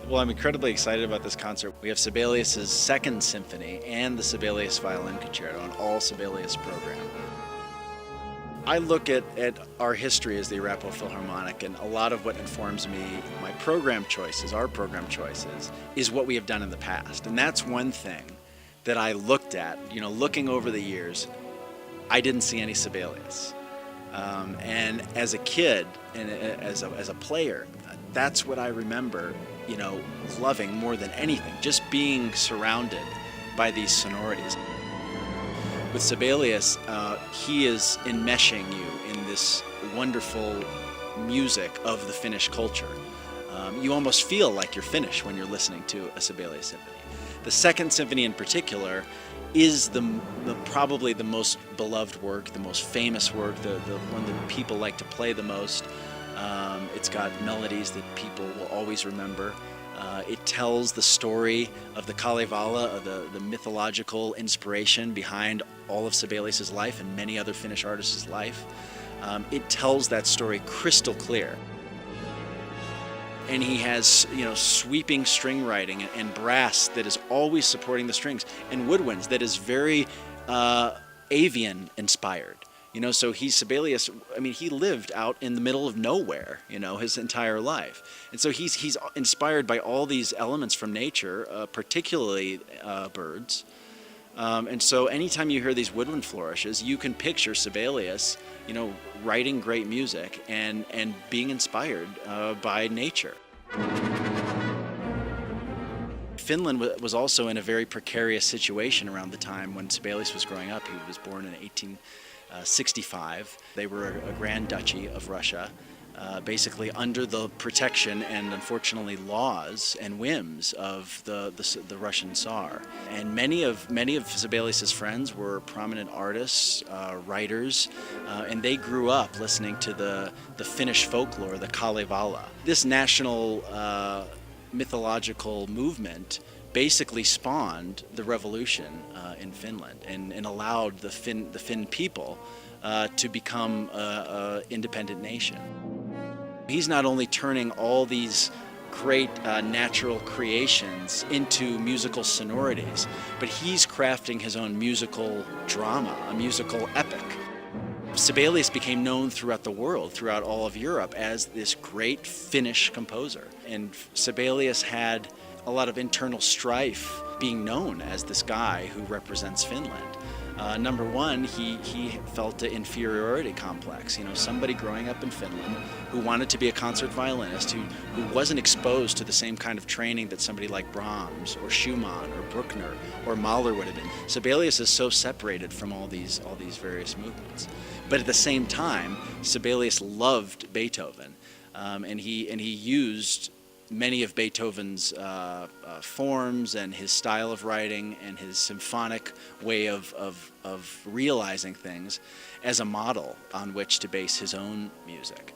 Well, I'm incredibly excited about this concert. We have Sibelius's Second Symphony and the Sibelius Violin Concerto, an all Sibelius program. I look at our history as the Arapahoe Philharmonic, and a lot of what informs me, my program choices, our program choices, is what we have done in the past. And that's one thing that I looked at, looking over the years, I didn't see any Sibelius. And as a kid and as a player, that's what I remember, loving more than anything, just being surrounded by these sonorities. With Sibelius, he is enmeshing you in this wonderful music of the Finnish culture. You almost feel like you're Finnish when you're listening to a Sibelius symphony. The Second Symphony in particular is probably the most beloved work, the most famous work, the one that people like to play the most. It's got melodies that people will always remember. It tells the story of the Kalevala, of the mythological inspiration behind all of Sibelius's life and many other Finnish artists' life. It tells that story crystal clear. And he has, sweeping string writing and brass that is always supporting the strings, and woodwinds that is very avian inspired. So Sibelius, he lived out in the middle of nowhere, his entire life. And so he's inspired by all these elements from nature, particularly birds. And so anytime you hear these woodwind flourishes, you can picture Sibelius, writing great music and being inspired by nature. Finland was also in a very precarious situation around the time when Sibelius was growing up. He was born in 1865. They were a Grand Duchy of Russia, basically under the protection and unfortunately laws and whims of the Russian Tsar. And many of Sibelius's friends were prominent artists, writers, and they grew up listening to the Finnish folklore, the Kalevala. This national mythological movement basically spawned the revolution in Finland and allowed the Finn people to become an independent nation. He's not only turning all these great natural creations into musical sonorities, but he's crafting his own musical drama, a musical epic. Sibelius became known throughout the world, throughout all of Europe, as this great Finnish composer. And Sibelius had a lot of internal strife being known as this guy who represents Finland. Number one, he felt an inferiority complex. Somebody growing up in Finland who wanted to be a concert violinist, who wasn't exposed to the same kind of training that somebody like Brahms or Schumann or Bruckner or Mahler would have been. Sibelius is so separated from all these various movements. But at the same time, Sibelius loved Beethoven, and he used many of Beethoven's forms and his style of writing and his symphonic way of realizing things as a model on which to base his own music.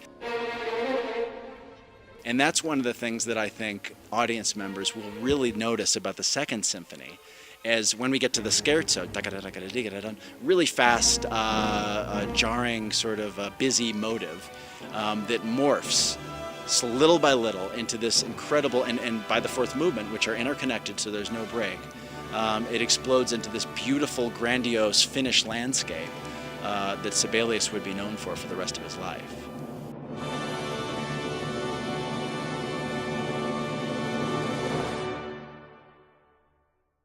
And that's one of the things that I think audience members will really notice about the Second Symphony, as when we get to the scherzo, really fast, jarring, sort of busy motive that morphs so little by little into this incredible, and by the fourth movement, which are interconnected so there's no break, it explodes into this beautiful, grandiose Finnish landscape that Sibelius would be known for the rest of his life.